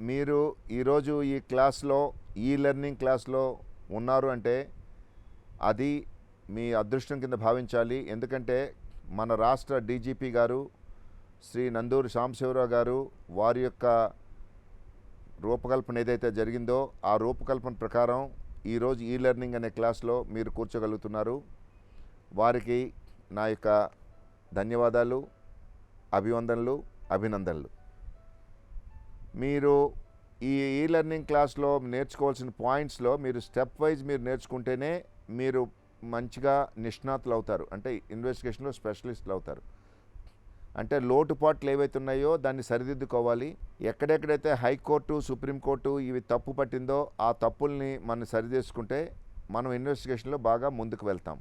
మీరు ఈరోజు ఈ క్లాస్లో లెర్నింగ్ క్లాస్లో ఉన్నారు అంటే అది మీ అదృష్టం కింద భావించాలి. ఎందుకంటే మన రాష్ట్ర డీజీపీ గారు శ్రీ నందూరి సాంబశివరావు గారు వారి యొక్క రూపకల్పన ఏదైతే జరిగిందో ఆ రూపకల్పన ప్రకారం ఈరోజు లెర్నింగ్ అనే క్లాస్లో మీరు కూర్చోగలుగుతున్నారు. వారికి నా యొక్క ధన్యవాదాలు, అభివందనలు, అభినందనలు. మీరు ఈ లెర్నింగ్ క్లాస్లో నేర్చుకోవాల్సిన పాయింట్స్లో మీరు స్టెప్ వైజ్ మీరు నేర్చుకుంటేనే మీరు మంచిగా నిష్ణాతులు అవుతారు, అంటే ఇన్వెస్టిగేషన్లో స్పెషలిస్టులు అవుతారు. అంటే లోటుపాట్లు ఏవైతే ఉన్నాయో దాన్ని సరిదిద్దుకోవాలి. ఎక్కడెక్కడైతే హైకోర్టు, సుప్రీంకోర్టు ఇవి తప్పు పట్టిందో ఆ తప్పుల్ని మనం సరిచేసుకుంటే మనం ఇన్వెస్టిగేషన్లో బాగా ముందుకు వెళ్తాం.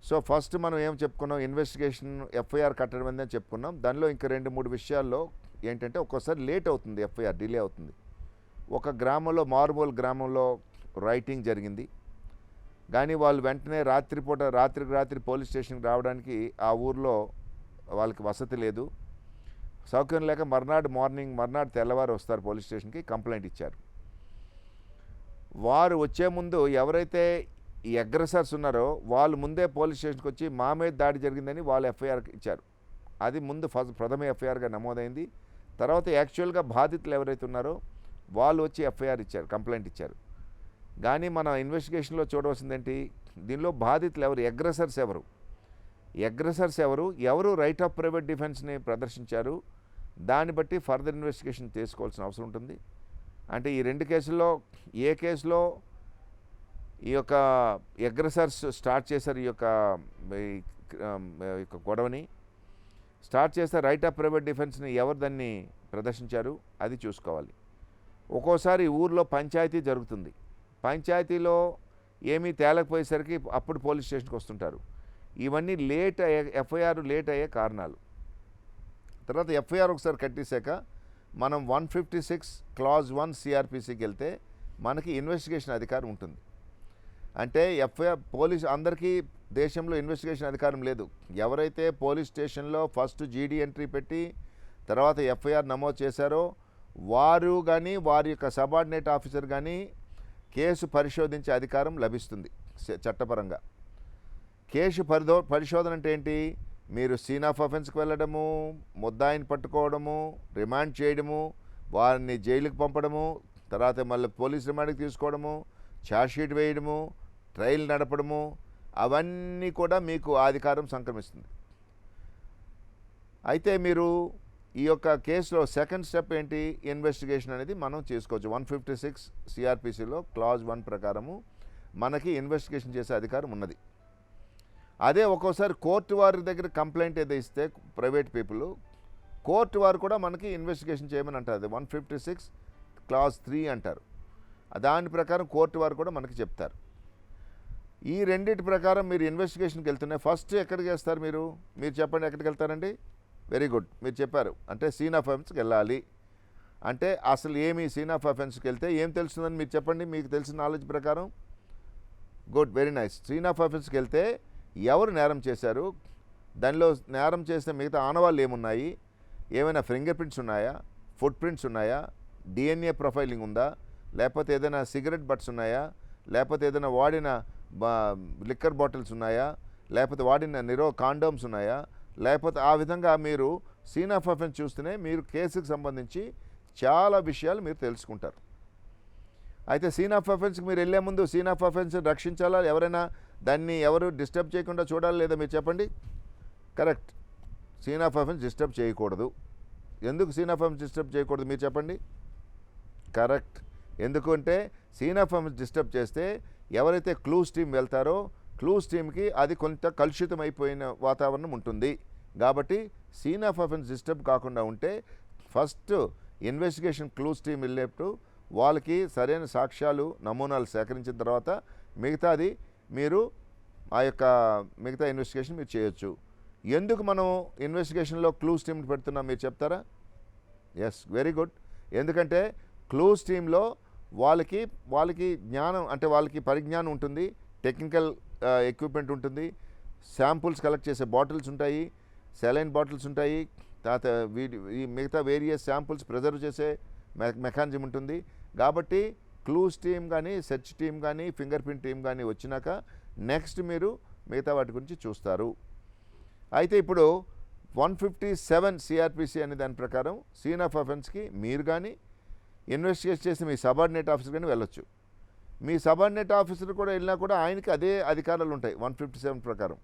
సో ఫస్ట్ మనం ఏం చెప్పుకున్నాం, ఇన్వెస్టిగేషన్ ఎఫ్ఐఆర్ కట్టడం అని చెప్పుకున్నాం. దానిలో ఇంకా 2-3 విషయాల్లో ఏంటంటే ఒక్కోసారి లేట్ అవుతుంది, ఎఫ్ఐఆర్ డిలే అవుతుంది. ఒక గ్రామంలో, మారుమూల గ్రామంలో రైటింగ్ జరిగింది, కానీ వాళ్ళు వెంటనే రాత్రికి రాత్రి పోలీస్ స్టేషన్కి రావడానికి ఆ ఊర్లో వాళ్ళకి వసతి లేదు, సౌకర్యం లేక మర్నాడు తెల్లవారు వస్తారు పోలీస్ స్టేషన్కి, కంప్లైంట్ ఇచ్చారు. వారు వచ్చే ముందు ఎవరైతే ఈ అగ్రెసర్స్ ఉన్నారో వాళ్ళు ముందే పోలీస్ స్టేషన్కి వచ్చి మా మీద దాడి జరిగిందని వాళ్ళు ఎఫ్ఐఆర్ ఇచ్చారు. అది ముందు ప్రథమ ఎఫ్ఐఆర్గా నమోదైంది. తర్వాత యాక్చువల్గా బాధితులు ఎవరైతే ఉన్నారో వాళ్ళు వచ్చి ఎఫ్ఐఆర్ ఇచ్చారు, కంప్లైంట్ ఇచ్చారు. కానీ మన ఇన్వెస్టిగేషన్లో చూడవలసిందేంటి, దీనిలో బాధితులు ఎవరు, అగ్రెసర్స్ ఎవరు రైట్ ఆఫ్ ప్రైవేట్ డిఫెన్స్ని ప్రదర్శించారు, దాన్ని బట్టి ఫర్దర్ ఇన్వెస్టిగేషన్ చేసుకోవాల్సిన అవసరం ఉంటుంది. అంటే ఈ 2 కేసుల్లో ఏ కేసులో ఈ యొక్క అగ్రెసర్స్ స్టార్ట్ చేశారు, ఈ యొక్క గొడవని స్టార్ట్ చేస్తే రైట్ ఆఫ్ ప్రైవేట్ డిఫెన్స్ని ఎవరు దాన్ని ప్రదర్శించారు అది చూసుకోవాలి. ఒక్కోసారి ఊర్లో పంచాయతీ జరుగుతుంది, పంచాయతీలో ఏమీ తేలకపోయేసరికి అప్పుడు పోలీస్ స్టేషన్కి వస్తుంటారు. ఇవన్నీ ఎఫ్ఐఆర్ లేట్ అయ్యే కారణాలు. తర్వాత ఎఫ్ఐఆర్ ఒకసారి కట్టేశాక మనం 156 క్లాజ్ 1 సిఆర్పిసికి వెళ్తే మనకి ఇన్వెస్టిగేషన్ అధికారం ఉంటుంది. అంటే పోలీస్ అందరికీ దేశంలో ఇన్వెస్టిగేషన్ అధికారం లేదు. ఎవరైతే పోలీస్ స్టేషన్లో ఫస్ట్ జీడీ ఎంట్రీ పెట్టి తర్వాత ఎఫ్ఐఆర్ నమోదు చేశారో వారు కానీ వారి యొక్క సబార్డినేట్ ఆఫీసర్ కానీ కేసు పరిశోధించే అధికారం లభిస్తుంది చట్టపరంగా. కేసు పరిశోధన అంటే ఏంటి, మీరు సీన్ ఆఫ్ అఫెన్స్కి వెళ్ళడము, ముద్దాయిని పట్టుకోవడము, రిమాండ్ చేయడము, వారిని జైలుకి పంపడము, తర్వాత మళ్ళీ పోలీస్ రిమాండ్కి తీసుకోవడము, ఛార్జ్షీట్ వేయడము, ట్రయల్ నడపడము, అవన్నీ కూడా మీకు అధికారం సంక్రమిస్తుంది. అయితే మీరు ఈ యొక్క కేసులో సెకండ్ స్టెప్ ఏంటి, ఇన్వెస్టిగేషన్ అనేది మనం చేసుకోవచ్చు. 156 సిఆర్పిసిలో క్లాజ్ 1 ప్రకారము మనకి ఇన్వెస్టిగేషన్ చేసే అధికారం ఉన్నది. అదే ఒక్కోసారి కోర్టు వారి దగ్గర కంప్లైంట్ ఏదో ఇస్తే ప్రైవేట్ పీపుల్, కోర్టు వారు కూడా మనకి ఇన్వెస్టిగేషన్ చేయమని అంటారు. 156 క్లాజ్ 3 అంటారు. దాని ప్రకారం కోర్టు వారు కూడా మనకి చెప్తారు. ఈ రెండింటి ప్రకారం మీరు ఇన్వెస్టిగేషన్కి వెళ్తున్నాయి. ఫస్ట్ ఎక్కడికి వేస్తారు మీరు చెప్పండి, ఎక్కడికి వెళ్తారండి? వెరీ గుడ్, మీరు చెప్పారు. అంటే సీన్ ఆఫ్ అఫెన్స్కి వెళ్ళాలి. అంటే అసలు ఏమి సీన్ ఆఫ్ అఫెన్స్కి వెళ్తే ఏం తెలుస్తుందని మీరు చెప్పండి, మీకు తెలిసిన నాలెడ్జ్ ప్రకారం. Good, very nice. Scene of అఫెన్స్కి వెళ్తే ఎవరు నేరం చేశారు, దానిలో నేరం చేసిన మిగతా ఆనవాళ్ళు ఏమున్నాయి, ఏమైనా ఫింగర్ ప్రింట్స్ ఉన్నాయా, ఫుట్ ప్రింట్స్ ఉన్నాయా, డిఎన్ఏ ప్రొఫైలింగ్ ఉందా, లేకపోతే ఏదైనా సిగరెట్ బట్స్ ఉన్నాయా, లేకపోతే ఏదైనా వాడిన లిక్కర్ బాటిల్స్ ఉన్నాయా, లేకపోతే వాడిన కాండోమ్స్ ఉన్నాయా, లేకపోతే ఆ విధంగా మీరు సీన్ ఆఫ్ అఫెన్స్ చూస్తేనే మీరు కేసుకు సంబంధించి చాలా విషయాలు మీరు తెలుసుకుంటారు. అయితే సీన్ ఆఫ్ అఫెన్స్కి మీరు వెళ్ళే ముందు సీన్ ఆఫ్ అఫెన్స్ రక్షించాలా, ఎవరైనా దాన్ని ఎవరు డిస్టర్బ్ చేయకుండా చూడాలి లేదా మీరు చెప్పండి. Correct, scene of offence disturb చేయకూడదు. ఎందుకు సీన్ ఆఫ్ అఫెన్స్ డిస్టర్బ్ చేయకూడదు మీరు చెప్పండి. కరెక్ట్, ఎందుకంటే సీన్ ఆఫ్ అఫెన్స్ డిస్టర్బ్ చేస్తే ఎవరైతే క్లూస్ టీమ్ వెళ్తారో క్లూస్ టీమ్కి అది కొంత కలుషితమైపోయిన వాతావరణం ఉంటుంది. కాబట్టి సీన్ ఆఫ్ అఫెన్స్ డిస్టర్బ్ కాకుండా ఉంటే ఫస్ట్ ఇన్వెస్టిగేషన్ క్లూస్ టీమ్ వెళ్ళేప్పుడు వాళ్ళకి సరైన సాక్ష్యాలు, నమూనాలు సేకరించిన తర్వాత మిగతాది మీరు ఆ యొక్క మిగతా ఇన్వెస్టిగేషన్ మీరు చేయొచ్చు. ఎందుకు మనం ఇన్వెస్టిగేషన్లో క్లూస్ టీమ్ని పెడుతున్నాం మీరు చెప్తారా? Yes, very good. ఎందుకంటే క్లూస్ టీంలో వాళ్ళకి జ్ఞానం, అంటే వాళ్ళకి పరిజ్ఞానం ఉంటుంది, టెక్నికల్ ఎక్విప్మెంట్ ఉంటుంది, శాంపుల్స్ కలెక్ట్ చేసే బాటిల్స్ ఉంటాయి, సెలైన్ బాటిల్స్ ఉంటాయి, తర్వాత ఈ మిగతా వేరియస్ శాంపుల్స్ ప్రిజర్వ్ చేసే మెకానిజం ఉంటుంది. కాబట్టి క్లూస్ టీమ్ కానీ, సెర్చ్ టీమ్ కానీ, ఫింగర్ ప్రింట్ టీమ్ కానీ వచ్చినాక నెక్స్ట్ మీరు మిగతా వాటి గురించి చూస్తారు. అయితే ఇప్పుడు 157 సిఆర్పిసి అనే దాని ప్రకారం సీన్ ఆఫ్ అఫెన్స్కి మీరు కానీ ఇన్వెస్టిగేట్ చేసి మీ సబార్డినేట్ ఆఫీసర్ కానీ వెళ్ళొచ్చు. మీ సబార్డినేట్ ఆఫీసర్ కూడా వెళ్ళినా కూడా ఆయనకి అదే అధికారాలు ఉంటాయి 157 ప్రకారం.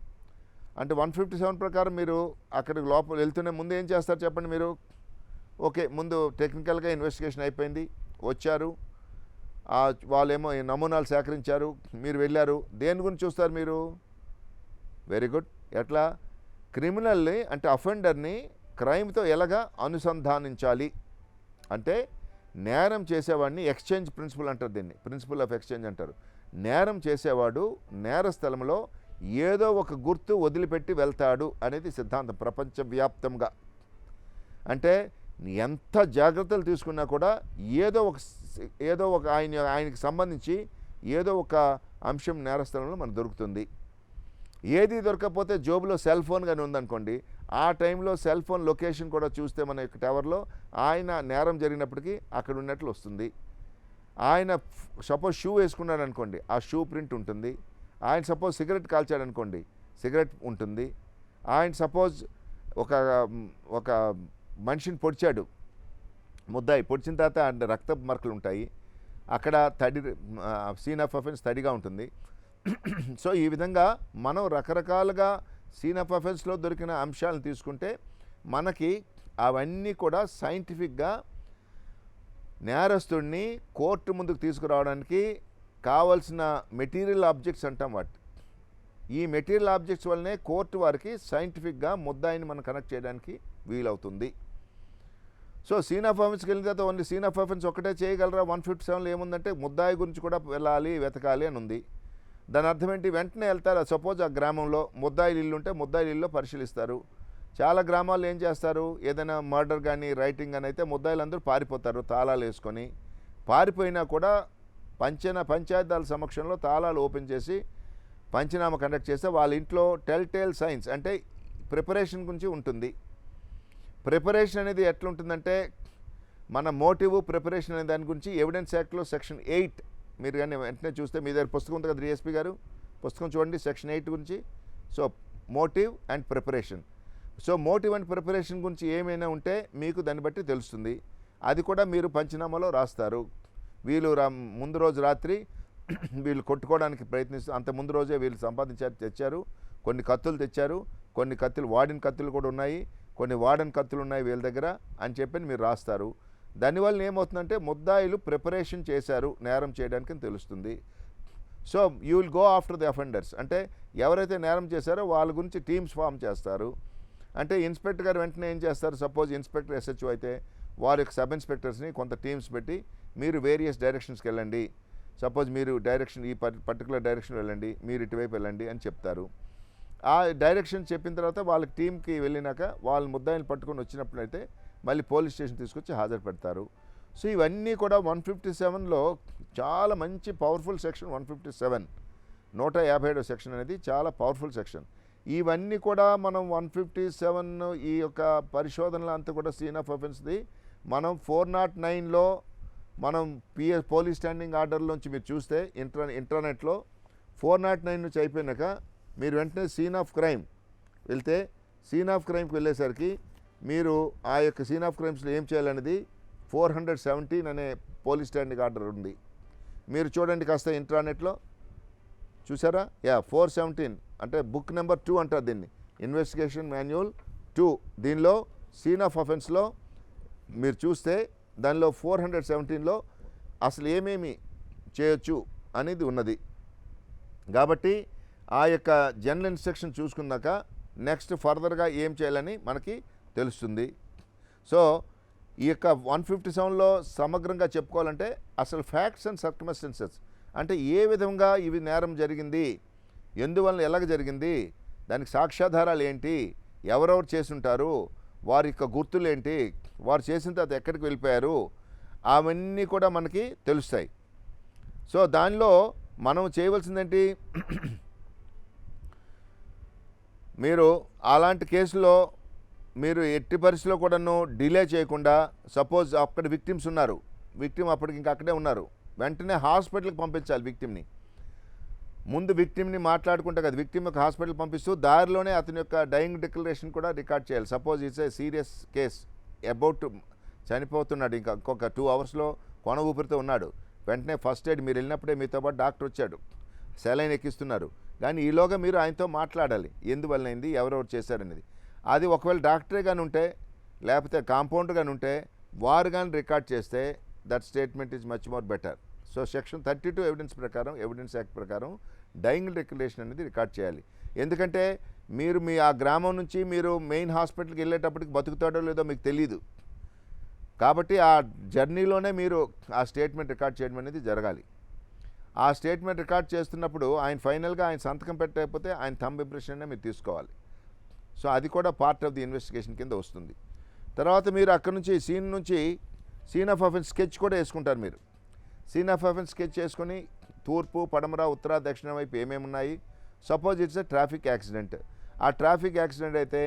అంటే 157 ప్రకారం మీరు అక్కడికి లోపల వెళ్తూనే ముందు ఏం చేస్తారు చెప్పండి మీరు? ఓకే, ముందు టెక్నికల్గా ఇన్వెస్టిగేషన్ అయిపోయింది, వచ్చారు, వాళ్ళేమో ఈ నమూనాలు సేకరించారు, మీరు వెళ్ళారు. దేని గురించి చూస్తారు మీరు? Very good. ఎట్లా క్రిమినల్ని అంటే అఫెండర్ని క్రైమ్తో ఎలాగా అనుసంధానించాలి అంటే నేరం చేసేవాడిని ఎక్స్చేంజ్ ప్రిన్సిపల్ అంటారు, దీన్ని ప్రిన్సిపల్ ఆఫ్ ఎక్స్చేంజ్ అంటారు. నేరం చేసేవాడు నేర స్థలంలో ఏదో ఒక గుర్తు వదిలిపెట్టి వెళ్తాడు అనేది సిద్ధాంతం ప్రపంచవ్యాప్తంగా. అంటే ఎంత జాగ్రత్తలు తీసుకున్నా కూడా ఏదో ఒక ఆయనకి సంబంధించి ఏదో ఒక అంశం నేరస్థలంలో మనకు దొరుకుతుంది. ఏది దొరకకపోతే జోబులో సెల్ ఫోన్ కానీ ఉందనుకోండి, ఆ టైంలో సెల్ ఫోన్ లొకేషన్ కూడా చూస్తే మన యొక్క టవర్లో ఆయన నేరం జరిగినప్పటికీ అక్కడ ఉన్నట్లు వస్తుంది. ఆయన సపోజ్ షూ వేసుకున్నాడు అనుకోండి, ఆ షూ ప్రింట్ ఉంటుంది. ఆయన సపోజ్ సిగరెట్ కాల్చాడు అనుకోండి, సిగరెట్ ఉంటుంది. ఆయన సపోజ్ ఒక మనిషిని పొడిచాడు, ముద్దాయి పొడిచిన తర్వాత రక్తపు మరకలు ఉంటాయి, అక్కడ సీన్ ఆఫ్ అఫెన్స్ తడిగా ఉంటుంది. సో ఈ విధంగా మనం రకరకాలుగా సీన్ ఆఫ్ అఫెన్స్లో దొరికిన అంశాలను తీసుకుంటే మనకి అవన్నీ కూడా సైంటిఫిక్గా నేరస్తుడిని కోర్టు ముందుకు తీసుకురావడానికి కావాల్సిన మెటీరియల్ ఆబ్జెక్ట్స్ అంటాం వాటి. ఈ మెటీరియల్ ఆబ్జెక్ట్స్ వల్లనే కోర్టు వారికి సైంటిఫిక్గా ముద్దాయిని మనం కనెక్ట్ చేయడానికి వీలవుతుంది. సో సీన్ ఆఫ్ అఫెన్స్కి వెళ్ళిన తర్వాత ఓన్లీ సీన్ ఆఫ్ అఫెన్స్ ఒకటే చేయగలరా? 157లో ఏముందంటే ముద్దాయి గురించి కూడా వెళ్ళాలి, వెతకాలి అని ఉంది. దాని అర్థం ఏంటి? వెంటనే వెళ్తారు. సపోజ్ ఆ గ్రామంలో ముద్దాయిలు ఇల్లు ఉంటే ముద్దాయిలు ఇల్లు పరిశీలిస్తారు. చాలా గ్రామాల్లో ఏం చేస్తారు, ఏదైనా మర్డర్ కానీ రైటింగ్ కానీ అయితే ముద్దాయిలందరూ పారిపోతారు తాళాలు వేసుకొని. పారిపోయినా కూడా పంచాయతీల సమక్షంలో తాళాలు ఓపెన్ చేసి పంచనామా కండక్ట్ చేస్తే వాళ్ళ ఇంట్లో టెల్ సైన్స్ అంటే ప్రిపరేషన్ గురించి ఉంటుంది. ప్రిపరేషన్ అనేది ఎట్లుంటుందంటే మన మోటివ్ ప్రిపరేషన్ అనే దాని గురించి ఎవిడెన్స్ యాక్ట్లో సెక్షన్ 8 మీరు కానీ వెంటనే చూస్తే మీ దగ్గర పుస్తకం ఉంది కదా డిఎస్పీ గారు, పుస్తకం చూడండి సెక్షన్ 8 గురించి. So motive and preparation. So motive and preparation గురించి ఏమైనా ఉంటే మీకు దాన్ని బట్టి తెలుస్తుంది. అది కూడా మీరు పంచనామాలో రాస్తారు. వీళ్ళు ముందు రోజు రాత్రి వీళ్ళు కొట్టుకోవడానికి ప్రయత్నిస్తూ అంత ముందు రోజే వీళ్ళు తెచ్చారు, కొన్ని కత్తులు తెచ్చారు, కొన్ని కత్తులు వాడిన కత్తులు కూడా ఉన్నాయి, కొన్ని వాడని కత్తులు ఉన్నాయి వీళ్ళ దగ్గర అని చెప్పి మీరు రాస్తారు. దానివల్ల ఏమవుతుందంటే ముద్దాయిలు ప్రిపరేషన్ చేశారు నేరం చేయడానికి అని తెలుస్తుంది. So you will go after the offenders. అంటే ఎవరైతే నేరం చేశారో వాళ్ళ గురించి టీమ్స్ ఫామ్ చేస్తారు. అంటే ఇన్స్పెక్టర్ గారు వెంటనే ఏం చేస్తారు, సపోజ్ ఇన్స్పెక్టర్ ఎస్హెచ్ఓ అయితే వారి యొక్క సబ్ ఇన్స్పెక్టర్స్ని కొంత టీమ్స్ పెట్టి మీరు వేరియస్ డైరెక్షన్స్కి వెళ్ళండి, సపోజ్ మీరు డైరెక్షన్ ఈ పర్టికులర్ డైరెక్షన్ వెళ్ళండి, మీరు ఇటువైపు వెళ్ళండి అని చెప్తారు. ఆ డైరెక్షన్ చెప్పిన తర్వాత వాళ్ళకి టీంకి వెళ్ళినాక వాళ్ళ ముద్దాయిని పట్టుకొని వచ్చినప్పుడైతే మళ్ళీ పోలీస్ స్టేషన్ తీసుకొచ్చి హాజరు పెడతారు. సో ఇవన్నీ కూడా 157లో చాలా మంచి పవర్ఫుల్ సెక్షన్. 157 157వ సెక్షన్ అనేది చాలా పవర్ఫుల్ సెక్షన్. ఇవన్నీ కూడా మనం 157 ఈ యొక్క పరిశోధనలు అంతా కూడా సీన్ ఆఫ్ అఫెన్స్ది మనం 409లో మనం పోలీస్ స్టాండింగ్ ఆర్డర్లోంచి మీరు చూస్తే ఇంటర్నెట్లో 409 నుంచి అయిపోయినాక మీరు వెంటనే సీన్ ఆఫ్ క్రైమ్ వెళ్తే సీన్ ఆఫ్ క్రైమ్కి వెళ్ళేసరికి మీరు ఆ యొక్క సీన్ ఆఫ్ క్రైమ్స్లో ఏం చేయాలనేది 417 అనే పోలీస్ స్టాండింగ్ ఆర్డర్ ఉంది. మీరు చూడండి కాస్త ఇంటర్నెట్లో చూసారా? 417 అంటే బుక్ నెంబర్ 2 అంటారు దీన్ని, ఇన్వెస్టిగేషన్ మాన్యువల్ 2. దీనిలో సీన్ ఆఫ్ అఫెన్స్లో మీరు చూస్తే దానిలో 417లో అసలు ఏమేమి చేయొచ్చు అనేది ఉన్నది. కాబట్టి ఆ యొక్క జనరల్ ఇన్స్ట్రక్షన్ చూసుకున్నాక నెక్స్ట్ ఫర్దర్గా ఏం చేయాలని మనకి తెలుస్తుంది. సో ఈ యొక్క 157లో సమగ్రంగా చెప్పుకోవాలంటే అసలు ఫ్యాక్ట్స్ అండ్ సర్కమ్స్టెన్సెస్ అంటే ఏ విధంగా ఇవి నేరం జరిగింది, ఎందువల్ల ఎలాగ జరిగింది, దానికి సాక్ష్యాధారాలు ఏంటి, ఎవరెవరు చేసుంటారు, వారి యొక్క గుర్తులు ఏంటి, వారు చేసిన తర్వాత ఎక్కడికి వెళ్ళిపోయారు, అవన్నీ కూడా మనకి తెలుస్తాయి. సో దానిలో మనం చేయవలసిందేంటి, మీరు అలాంటి కేసులో మీరు ఎట్టి పరిస్థితిలో కూడాను డిలే చేయకుండా, సపోజ్ అక్కడ విక్టిమ్స్ ఉన్నారు, విక్టిమ్ అప్పటికి ఇంకా అక్కడే ఉన్నారు, వెంటనే హాస్పిటల్కి పంపించాలి విక్టిమ్ని. ముందు విక్టిమ్ని మాట్లాడుకుంటే కదా విక్టిమ్ యొక్క హాస్పిటల్ పంపిస్తూ దారిలోనే అతని యొక్క డైయింగ్ డిక్లరేషన్ కూడా రికార్డ్ చేయాలి. Suppose it's a serious case, about చనిపోతున్నాడు, ఇంకా ఇంకొక 2 అవర్స్లో కొన ఊపిరితో ఉన్నాడు, వెంటనే ఫస్ట్ ఎయిడ్ మీరు వెళ్ళినప్పుడే మీతో పాటు డాక్టర్ వచ్చాడు, సెలైన్ ఎక్కిస్తున్నారు, కానీ ఈలోగా మీరు ఆయనతో మాట్లాడాలి ఎందువల్లైంది, ఎవరెవరు చేశారనేది. అది ఒకవేళ డాక్టరే కానీ ఉంటే, లేకపోతే కాంపౌండర్ కానీ ఉంటే, వారు కానీ రికార్డ్ చేస్తే that statement is much more better. So section 32 evidence act ప్రకారం డైయింగ్ డిక్లరేషన్ అనేది రికార్డ్ చేయాలి. ఎందుకంటే మీరు ఆ గ్రామం నుంచి మీరు మెయిన్ హాస్పిటల్కి వెళ్ళేటప్పటికి బతుకుతాడో లేదో మీకు తెలియదు, కాబట్టి ఆ జర్నీలోనే మీరు ఆ స్టేట్మెంట్ రికార్డ్ చేయడం అనేది జరగాలి. ఆ స్టేట్మెంట్ రికార్డ్ చేస్తున్నప్పుడు ఆయన ఫైనల్గా ఆయన సంతకం పెట్టకపోతే ఆయన థంబ్ ఇంప్రెషన్ మీరు తీసుకోవాలి. సో అది కూడా పార్ట్ ఆఫ్ ది ఇన్వెస్టిగేషన్ కింద వస్తుంది. తర్వాత మీరు అక్కడ నుంచి సీన్ ఆఫ్ అఫెన్స్ స్కెచ్ కూడా వేసుకుంటారు. మీరు సీన్ ఆఫ్ అఫెన్స్ స్కెచ్ చేసుకొని తూర్పు, పడమర, ఉత్తర, దక్షిణం వైపు ఏమేమి ఉన్నాయి. Suppose it's a traffic accident. ఆ ట్రాఫిక్ యాక్సిడెంట్ అయితే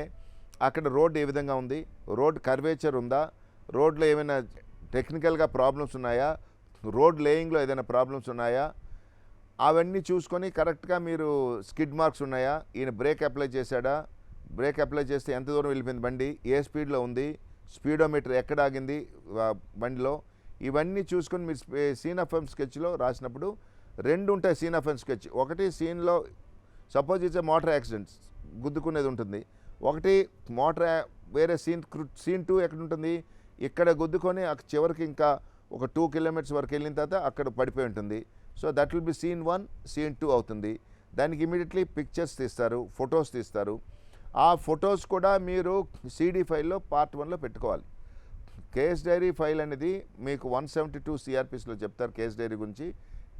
అక్కడ రోడ్ ఏ విధంగా ఉంది, రోడ్ కర్వేచర్ ఉందా, రోడ్లో ఏమైనా టెక్నికల్గా ప్రాబ్లమ్స్ ఉన్నాయా, రోడ్ లేయింగ్లో ఏదైనా ప్రాబ్లమ్స్ ఉన్నాయా, అవన్నీ చూసుకొని కరెక్ట్గా మీరు స్కిడ్ మార్క్స్ ఉన్నాయా, ఈయన బ్రేక్ అప్లై చేశాడా, బ్రేక్ అప్లై చేస్తే ఎంత దూరం వెళ్ళిపోయింది బండి, ఏ స్పీడ్లో ఉంది, స్పీడోమీటర్ ఎక్కడ ఆగింది బండిలో, ఇవన్నీ చూసుకొని మీరు సీన్ ఆఫ్ అఫెన్స్ స్కెచ్లో రాసినప్పుడు 2 ఉంటాయి సీన్ ఆఫ్ అఫెన్స్ స్కెచ్. ఒకటి సీన్లో సపోజ్ ఇట్స్ మోటార్ యాక్సిడెంట్స్ గుద్దుకునేది ఉంటుంది, ఒకటి వేరే సీన్ 2 ఎక్కడ ఉంటుంది, ఇక్కడ గుద్దుకొని చివరికి ఇంకా ఒక 2 కిలోమీటర్స్ వరకు వెళ్ళిన తర్వాత అక్కడ పడిపోయి ఉంటుంది. So that will be scene 1, scene 2 అవుతుంది. దానికి ఇమీడియట్లీ పిక్చర్స్ తీస్తారు, ఫొటోస్ తీస్తారు. ఆ ఫొటోస్ కూడా మీరు CD ఫైల్లో పార్ట్ 1లో పెట్టుకోవాలి. కేస్ డైరీ ఫైల్ అనేది మీకు 172 CRPSలో చెప్తారు కేస్ డైరీ గురించి.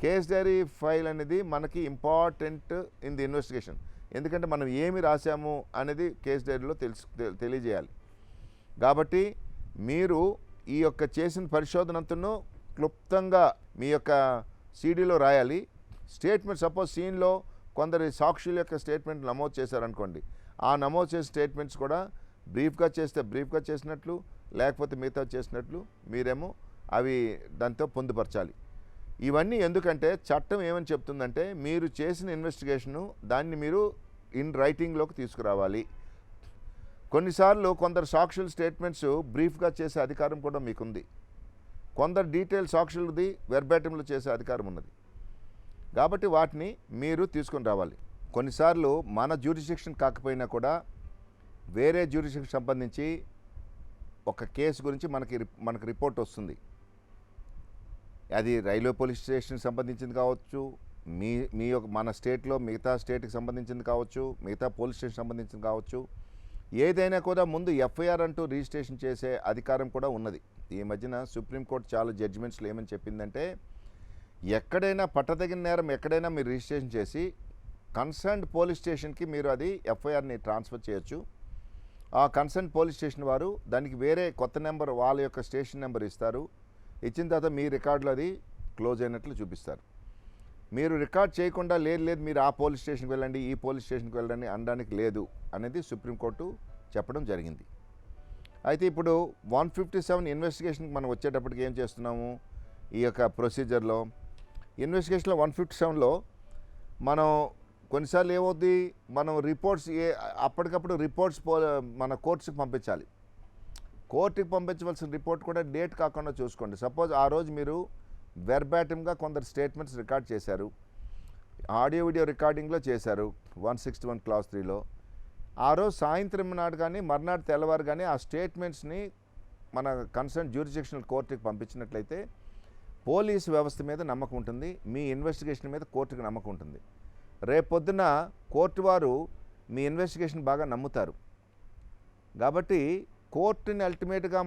కేస్ డైరీ ఫైల్ అనేది మనకి ఇంపార్టెంట్ ఇన్ ది ఇన్వెస్టిగేషన్. ఎందుకంటే మనం ఏమి రాసాము అనేది కేస్ డైరీలో తెలియజేయాలి. కాబట్టి మీరు ఈ యొక్క చేసిన పరిశోధన అంతను క్లుప్తంగా మీ యొక్క CDలో రాయాలి. స్టేట్మెంట్ సపోజ్ సీన్లో కొందరి సాక్షుల యొక్క స్టేట్మెంట్ నమోదు చేశారనుకోండి, ఆ నమోదు చేసే స్టేట్మెంట్స్ కూడా బ్రీఫ్గా చేస్తే బ్రీఫ్గా చేసినట్లు, లేకపోతే మిగతా చేసినట్లు మీరేమో అవి దాంతో పొందుపరచాలి. ఇవన్నీ ఎందుకంటే చట్టం ఏమని చెప్తుందంటే మీరు చేసిన ఇన్వెస్టిగేషను దాన్ని మీరు ఇన్ రైటింగ్లోకి తీసుకురావాలి. కొన్నిసార్లు కొందరు సాక్షుల స్టేట్మెంట్స్ బ్రీఫ్గా చేసే అధికారం కూడా మీకుంది, కొందరు డీటెయిల్ సాక్షులది వెర్బాటింలో చేసే అధికారం ఉన్నది. కాబట్టి వాటిని మీరు తీసుకొని రావాలి. కొన్నిసార్లు మన జ్యూరిడిక్షన్ కాకపోయినా కూడా వేరే జ్యూరిడిక్షన్ సంబంధించి ఒక కేసు గురించి మనకి రిపోర్ట్ వస్తుంది. అది రైల్వే పోలీస్ స్టేషన్కి సంబంధించింది కావచ్చు, మన స్టేట్లో మిగతా స్టేట్కి సంబంధించింది కావచ్చు, మిగతా పోలీస్ స్టేషన్ సంబంధించింది కావచ్చు. ఏదైనా కూడా ముందు FIR అంటూ రిజిస్ట్రేషన్ చేసే అధికారం కూడా ఉన్నది. ఈ మధ్యన సుప్రీంకోర్టు చాలా జడ్జిమెంట్స్లో ఏమని చెప్పిందంటే ఎక్కడైనా పట్టదగిన నేరం ఎక్కడైనా మీరు రిజిస్ట్రేషన్ చేసి కన్సర్న్డ్ పోలీస్ స్టేషన్కి మీరు అది FIRని ట్రాన్స్ఫర్ చేయొచ్చు. ఆ కన్సర్న్ పోలీస్ స్టేషన్ వారు దానికి వేరే కొత్త నెంబర్ వాళ్ళ యొక్క స్టేషన్ నెంబర్ ఇస్తారు. ఇచ్చిన తర్వాత మీ రికార్డులో అది క్లోజ్ అయినట్లు చూపిస్తారు. మీరు రికార్డ్ చేయకుండా లేదు మీరు ఆ పోలీస్ స్టేషన్కి వెళ్ళండి, ఈ పోలీస్ స్టేషన్కి వెళ్ళండి అనడానికి లేదు అనేది సుప్రీంకోర్టు చెప్పడం జరిగింది. అయితే ఇప్పుడు 157 ఇన్వెస్టిగేషన్కి మనం వచ్చేటప్పటికి ఏం చేస్తున్నాము, ఈ యొక్క ప్రొసీజర్లో ఇన్వెస్టిగేషన్లో 157లో మనం కొన్నిసార్లు ఏమవుద్ది, మనం రిపోర్ట్స్ అప్పటికప్పుడు రిపోర్ట్స్ మన కోర్ట్స్కి పంపించాలి. కోర్టుకి పంపించవలసిన రిపోర్ట్ కూడా డేట్ కాకుండా చూసుకోండి. సపోజ్ ఆ రోజు మీరు వెర్బాటిమ్గా కొందరు స్టేట్మెంట్స్ రికార్డ్ చేశారు, ఆడియో వీడియో రికార్డింగ్లో చేశారు 161 క్లాస్ 3లో. ఆ రోజు సాయంత్రం నాడు కానీ మర్నాడు తెల్లవారు కానీ ఆ స్టేట్మెంట్స్ని మన కన్సర్న్ జ్యూరిడిక్షనల్ కోర్టుకి పంపించినట్లయితే పోలీసు వ్యవస్థ మీద నమ్మకం ఉంటుంది, మీ ఇన్వెస్టిగేషన్ మీద కోర్టుకి నమ్మకం ఉంటుంది. రేపొద్దున కోర్టు వారు మీ ఇన్వెస్టిగేషన్ బాగా నమ్ముతారు. కాబట్టి కోర్టుని అల్టిమేట్గా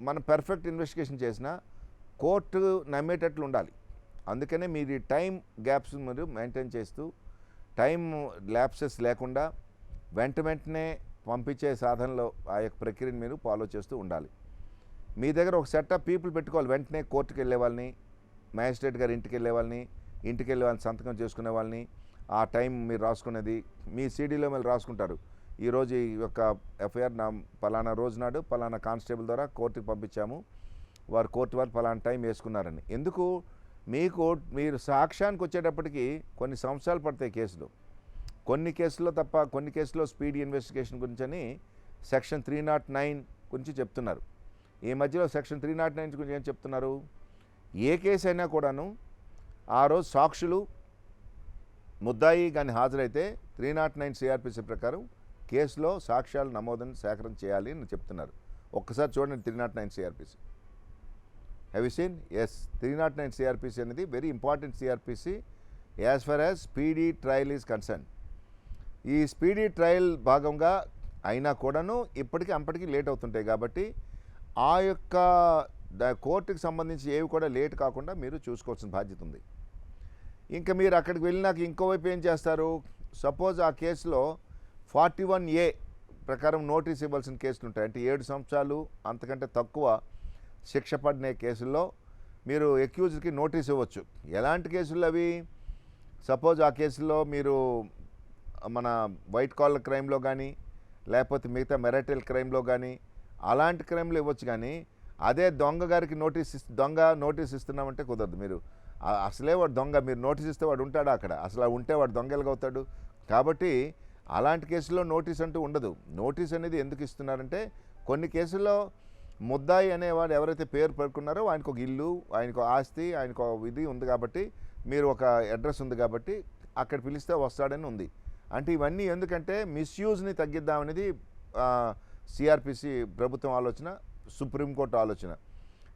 మనం పర్ఫెక్ట్ ఇన్వెస్టిగేషన్ చేసినా కోర్టు నమ్మేటట్లు ఉండాలి. అందుకనే మీరు టైం గ్యాప్స్ మీరు మెయింటైన్ చేస్తూ టైం ల్యాప్సెస్ లేకుండా వెంటనే పంపించే సాధనలో ఆ యొక్క ప్రక్రియను మీరు ఫాలో చేస్తూ ఉండాలి. మీ దగ్గర ఒక సెట్ ఆఫ్ పీపుల్ పెట్టుకోవాలి. వెంటనే కోర్టుకు వెళ్ళే వాళ్ళని, మ్యాజిస్ట్రేట్ గారు ఇంటికి వెళ్ళే వాళ్ళని, ఇంటికి వెళ్ళే వాళ్ళని సంతకం చేసుకునే వాళ్ళని, ఆ టైం మీరు రాసుకునేది మీ CDలో మీరు రాసుకుంటారు. ఈరోజు ఈ యొక్క ఎఫ్ఐఆర్ పలానా రోజు నాడు పలానా కానిస్టేబుల్ ద్వారా కోర్టుకి పంపించాము, వారు కోర్టు వారు పలానా టైం వేసుకున్నారని. ఎందుకు మీరు సాక్ష్యానికి వచ్చేటప్పటికి కొన్ని సంవత్సరాలు పడతాయి కేసులు. కొన్ని కేసుల్లో తప్ప, కొన్ని కేసుల్లో స్పీడ్ ఇన్వెస్టిగేషన్ గురించని సెక్షన్ 309 గురించి చెప్తున్నారు. ఈ మధ్యలో సెక్షన్ 309 గురించి ఏం చెప్తున్నారు, ఏ కేసు అయినా కూడాను ఆ రోజు సాక్షులు ముద్దాయి కానీ హాజరైతే 309 సిఆర్పిసి ప్రకారం కేసులో సాక్ష్యాలు నమోదుని సేకరణ చేయాలి అని చెప్తున్నారు. ఒక్కసారి చూడండి 309 CrPC. Have you seen? Yes, 309 CrPC అనేది very important CrPC as far as speedy trial is concern. ఈ స్పీడీ ట్రయల్ భాగంగా అయినా కూడాను ఇప్పటికీ అప్పటికి లేట్ అవుతుంటాయి కాబట్టి ఆ యొక్క కోర్టుకి సంబంధించి ఏవి కూడా లేట్ కాకుండా మీరు చూసుకోవాల్సిన బాధ్యత ఉంది. ఇంకా మీరు అక్కడికి వెళ్ళినాక ఇంకోవైపు ఏం చేస్తారు, సపోజ్ ఆ కేసులో 41A ప్రకారం నోటీస్ ఇవ్వాల్సిన కేసులు ఉంటాయి. అంటే 7 సంవత్సరాలు అంతకంటే తక్కువ శిక్ష పడిన కేసుల్లో మీరు ఎక్యూజ్డ్కి నోటీస్ ఇవ్వచ్చు. ఎలాంటి కేసులు అవి? సపోజ్ ఆ కేసులో మీరు మన వైట్ కాలర్ క్రైమ్లో కానీ లేకపోతే మిగతా మెరైటల్ క్రైమ్లో కానీ అలాంటి క్రైమ్లో ఇవ్వచ్చు. కానీ అదే దొంగ గారికి నోటీస్ ఇస్తున్నామంటే కుదరదు. మీరు అసలే వాడు దొంగ, మీరు నోటీస్ ఇస్తే వాడు ఉంటాడా అక్కడ? అసలు ఉంటే వాడు దొంగ ఎలాగవుతాడు? కాబట్టి అలాంటి కేసుల్లో నోటీస్ అంటూ ఉండదు. నోటీస్ అనేది ఎందుకు ఇస్తున్నారంటే కొన్ని కేసుల్లో ముద్దాయి అనేవాడు ఎవరైతే పేరు పేర్కొన్నారో ఆయనకు ఒక ఇల్లు, ఆయనకు ఆస్తి, ఆయనకు ఇది ఉంది కాబట్టి, మీరు ఒక అడ్రస్ ఉంది కాబట్టి అక్కడ పిలిస్తే వస్తాడని ఉంది. అంటే ఇవన్నీ ఎందుకంటే మిస్యూజ్ని తగ్గిద్దామనేది సిఆర్పిసి ప్రభుత్వం ఆలోచన, సుప్రీంకోర్టు ఆలోచన.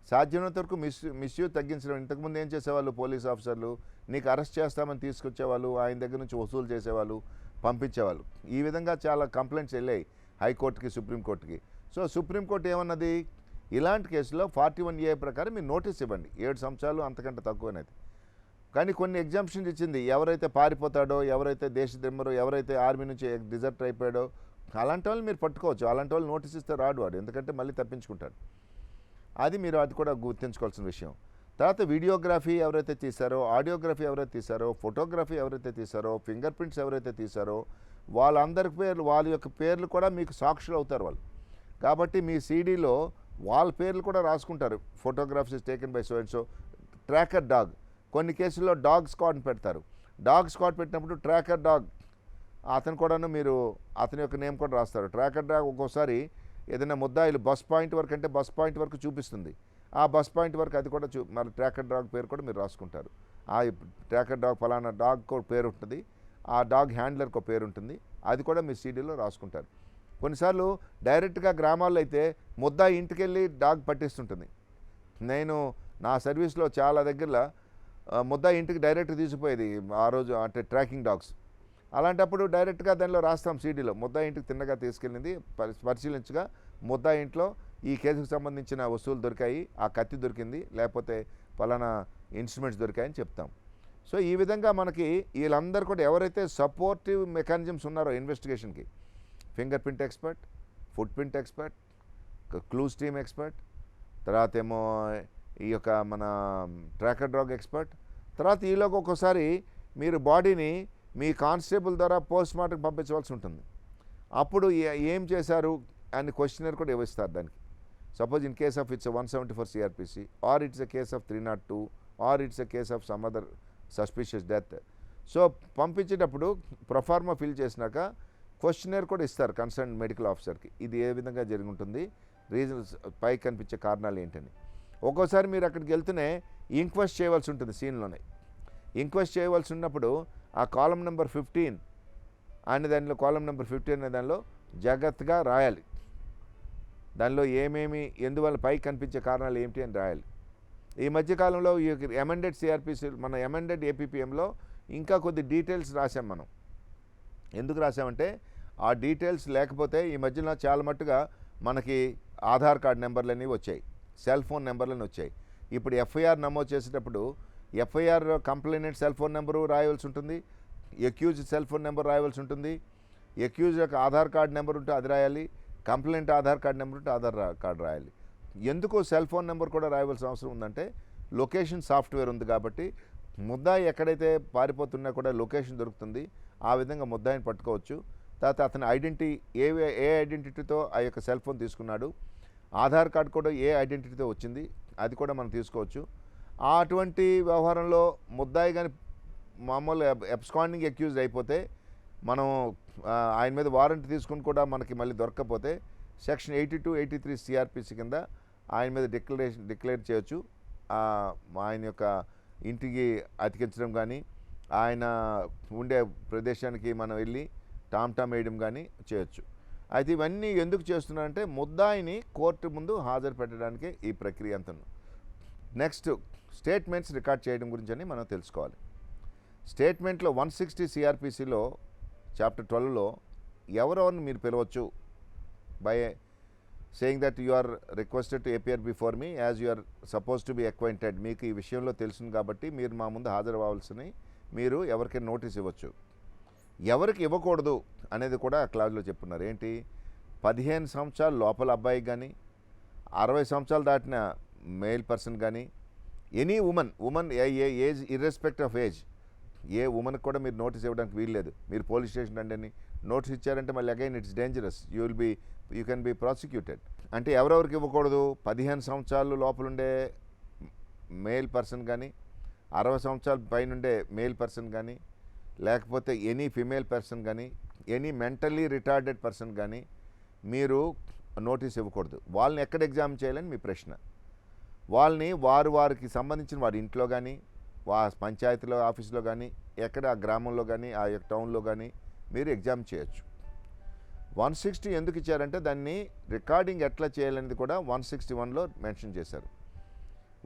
సాధ్యమైనంత వరకు మిస్యూజ్ తగ్గించడం. ఇంతకుముందు ఏం చేసేవాళ్ళు, పోలీస్ ఆఫీసర్లు నీకు అరెస్ట్ చేస్తామని తీసుకొచ్చేవాళ్ళు, ఆయన దగ్గర నుంచి వసూలు చేసేవాళ్ళు, పంపించేవాళ్ళు. ఈ విధంగా చాలా కంప్లైంట్స్ వెళ్ళాయి హైకోర్టుకి, సుప్రీంకోర్టుకి. సో సుప్రీంకోర్టు ఏమన్నది, ఇలాంటి కేసులో 41A ప్రకారం మీరు నోటీస్ ఇవ్వండి, 7 సంవత్సరాలు అంతకంటే తక్కువనేది. కానీ కొన్ని ఎగ్జామ్షన్స్ ఇచ్చింది. ఎవరైతే పారిపోతాడో, ఎవరైతే దేశద్రోహమో, ఎవరైతే ఆర్మీ నుంచి డిజర్ట్ అయిపోయాడో అలాంటి వాళ్ళు మీరు పట్టుకోవచ్చు. అలాంటి వాళ్ళు నోటీస్ ఇస్తే రాడు వాడు, ఎందుకంటే మళ్ళీ తప్పించుకుంటాడు. అది కూడా గుర్తుంచుకోవాల్సిన విషయం. తర్వాత వీడియోగ్రఫీ ఎవరైతే తీశారో, ఆడియోగ్రఫీ ఎవరైతే తీశారో, ఫోటోగ్రఫీ ఎవరైతే తీశారో, ఫింగర్ ప్రింట్స్ ఎవరైతే తీశారో వాళ్ళందరి పేర్లు, వాళ్ళ యొక్క పేర్లు కూడా మీకు సాక్షులు అవుతారు వాళ్ళు. కాబట్టి మీ సీడీలో వాళ్ళ పేర్లు కూడా రాసుకుంటారు. Photographs is taken by so and so. Tracker dog, కొన్ని కేసుల్లో డాగ్ స్క్వాడ్ పెడతారు. డాగ్ స్క్వాడ్ పెట్టినప్పుడు ట్రాకర్ డాగ్ అతను కూడాను మీరు అతని యొక్క నేమ్ కూడా రాస్తారు. ట్రాకర్ డాగ్ ఒక్కోసారి ఏదైనా ముద్దాయిలు బస్ పాయింట్ వరకు అంటే బస్ పాయింట్ వరకు చూపిస్తుంది. ఆ బస్ పాయింట్ వరకు అది కూడా మరి ట్రాకర్ డాగ్ పేరు కూడా మీరు రాసుకుంటారు. ఆ ట్రాకర్ డాగ్ ఫలానా డాగ్ కూడా పేరు ఉంటుంది, ఆ డాగ్ హ్యాండ్లర్కి ఒక పేరు ఉంటుంది, అది కూడా మీ సీడీలో రాసుకుంటారు. కొన్నిసార్లు డైరెక్ట్గా గ్రామాల్లో అయితే ముద్దాయి ఇంటికి వెళ్ళి డాగ్ పట్టిస్తుంటుంది. నేను నా సర్వీస్లో చాలా దగ్గరలో ముద్దాయి ఇంటికి డైరెక్ట్ తీసిపోయేది ఆ రోజు, అంటే ట్రాకింగ్ డాగ్స్. అలాంటప్పుడు డైరెక్ట్గా దానిలో రాస్తాం సీడీలో, ముద్దాయి ఇంటికి తిన్నగా తీసుకెళ్ళింది, పరిశీలించగా ముద్దాయి ఇంట్లో ఈ కేసుకు సంబంధించిన వస్తువులు దొరికాయి, ఆ కత్తి దొరికింది, లేకపోతే పలానా ఇన్స్ట్రుమెంట్స్ దొరికాయని చెప్తాం. సో ఈ విధంగా మనకి వీళ్ళందరూ కూడా ఎవరైతే సపోర్టివ్ మెకానిజమ్స్ ఉన్నారో ఇన్వెస్టిగేషన్కి, finger print expert, foot print expert, clues team expert, తర్వాత ఏమో ఈ యొక్క మన ట్రాకర్ డాగ్ ఎక్స్పర్ట్, తర్వాత ఈలోకి ఒక్కోసారి మీరు బాడీని మీ కానిస్టేబుల్ ద్వారా పోస్ట్ మార్టం పంపించవలసి ఉంటుంది. అప్పుడు ఏం చేశారు అని క్వశ్చనర్ కూడా ఇవ్వస్తారు దానికి. Suppose in case of it's 174 CrPC, or it's a case of 302, or it's a case of some other suspicious death. So పంపించేటప్పుడు ప్రొఫార్మా ఫిల్ చేసినాక క్వశ్చనర్ కూడా ఇస్తారు కన్సర్న్ మెడికల్ ఆఫీసర్కి, ఇది ఏ విధంగా జరిగి ఉంటుంది, రీజన్స్ పై కనిపించే కారణాలు ఏంటని. ఒక్కోసారి మీరు అక్కడికి వెళ్తూనే ఇంక్వెస్ట్ చేయవలసి ఉంటుంది సీన్లోనే. ఇంక్వెస్ట్ చేయవలసి ఉన్నప్పుడు ఆ కాలం నెంబర్ 15 అనే దానిలో, కాలం నెంబర్ 15 అనే దానిలో జాగ్రత్తగా రాయాలి. దానిలో ఏమేమి, ఎందువల్ల పైకి కనిపించే కారణాలు ఏమిటి అని రాయాలి. ఈ మధ్యకాలంలో ఈ అమెండెడ్ సిఆర్పిసి, మన అమెండెడ్ ఏపీపీఎంలో ఇంకా కొద్ది డీటెయిల్స్ రాసాం మనం. ఎందుకు రాసామంటే ఆ డీటెయిల్స్ లేకపోతే ఈ మధ్యన చాలా మట్టుగా మనకి ఆధార్ కార్డ్ నెంబర్లన్నీ వచ్చాయి, సెల్ ఫోన్ నెంబర్లని వచ్చాయి. ఇప్పుడు ఎఫ్ఐఆర్ నమోదు చేసేటప్పుడు FIR complainant cell phone number రాయవలసి ఉంటుంది, ఎక్యూజ్ సెల్ ఫోన్ నెంబర్ రాయవలసి ఉంటుంది, ఎక్యూజ్ యొక్క ఆధార్ కార్డ్ నెంబర్ ఉంటే అది రాయాలి, కంప్లైంట్ ఆధార్ కార్డ్ నెంబర్ ఉంటే ఆధార్ కార్డు రాయాలి. ఎందుకు సెల్ ఫోన్ నెంబర్ కూడా రాయవలసిన అవసరం ఉందంటే లొకేషన్ సాఫ్ట్వేర్ ఉంది కాబట్టి ముద్దాయి ఎక్కడైతే పారిపోతున్నా కూడా లొకేషన్ దొరుకుతుంది, ఆ విధంగా ముద్దాయిని పట్టుకోవచ్చు. తర్వాత అతని ఐడెంటిటీ ఏ ఐడెంటిటీతో ఆ యొక్క సెల్ ఫోన్ తీసుకున్నాడు, ఆధార్ కార్డు కూడా ఏ ఐడెంటిటీతో వచ్చింది అది కూడా మనం తీసుకోవచ్చు. అటువంటి వ్యవహారంలో ముద్దాయి కానీ మామూలు అబ్స్కాండింగ్ అక్యూజ్డ్ అయిపోతే మనం ఆయన మీద వారెంట్ తీసుకుని కూడా మనకి మళ్ళీ దొరకకపోతే సెక్షన్ 82, 83 సిఆర్పిసి కింద ఆయన మీద డిక్లేర్ చేయొచ్చు. ఆయన యొక్క ఇంటికి అతికించడం కానీ ఆయన ఉండే ప్రదేశానికి మనం వెళ్ళి టామ్ వేయడం కానీ చేయొచ్చు. అయితే ఇవన్నీ ఎందుకు చేస్తున్నారంటే ముద్దాయిని కోర్టు ముందు హాజరు పెట్టడానికే ఈ ప్రక్రియ అంతా. నెక్స్ట్ స్టేట్మెంట్స్ రికార్డ్ చేయడం గురించి అని మనం తెలుసుకోవాలి. స్టేట్మెంట్లో 160 సిఆర్పిసిలో చాప్టర్ 12లో ఎవరెవరిని మీరు పిలవచ్చు by saying that you are requested to appear before me as you are suppose to be acquainted. మీకు ఈ విషయంలో తెలుసును కాబట్టి మీరు మా ముందు హాజరవ్వాల్సిన మీరు ఎవరికైనా నోటీస్ ఇవ్వచ్చు. ఎవరికి ఇవ్వకూడదు అనేది కూడా ఆ క్లాజ్లో చెప్పున్నారు. ఏంటి, 15 సంవత్సరాల లోపల అబ్బాయికి కానీ 60 సంవత్సరాలు దాటిన మేల్ పర్సన్ కానీ any women age irrespective of age a ఉమెన్కి కూడా మీరు నోటీస్ ఇవ్వడానికి వీల్లేదు. మీరు పోలీస్ స్టేషన్ అంటే నోటీస్ ఇచ్చారంటే మళ్ళీ again it's dangerous, you can be prosecuted. అంటే ఎవరెవరికి ఇవ్వకూడదు, 15 సంవత్సరాలు లోపలుండే మేల్ పర్సన్ కానీ 60 సంవత్సరాల పైనుండే మేల్ పర్సన్ కానీ లేకపోతే ఎనీ ఫిమేల్ పర్సన్ కానీ ఎనీ మెంటల్లీ రిటార్డెడ్ పర్సన్ కానీ మీరు నోటీస్ ఇవ్వకూడదు. వాళ్ళని ఎక్కడ ఎగ్జామిన్ చేయాలని మీ ప్రశ్న. వాళ్ళని వారికి సంబంధించిన వారి ఇంట్లో కానీ పంచాయతీలో ఆఫీసులో కానీ ఎక్కడ ఆ గ్రామంలో కానీ ఆ యొక్క టౌన్లో కానీ మీరు ఎగ్జామ్ చేయొచ్చు. 160 ఎందుకు ఇచ్చారంటే దాన్ని రికార్డింగ్ ఎట్లా చేయాలనేది కూడా 161లో మెన్షన్ చేశారు.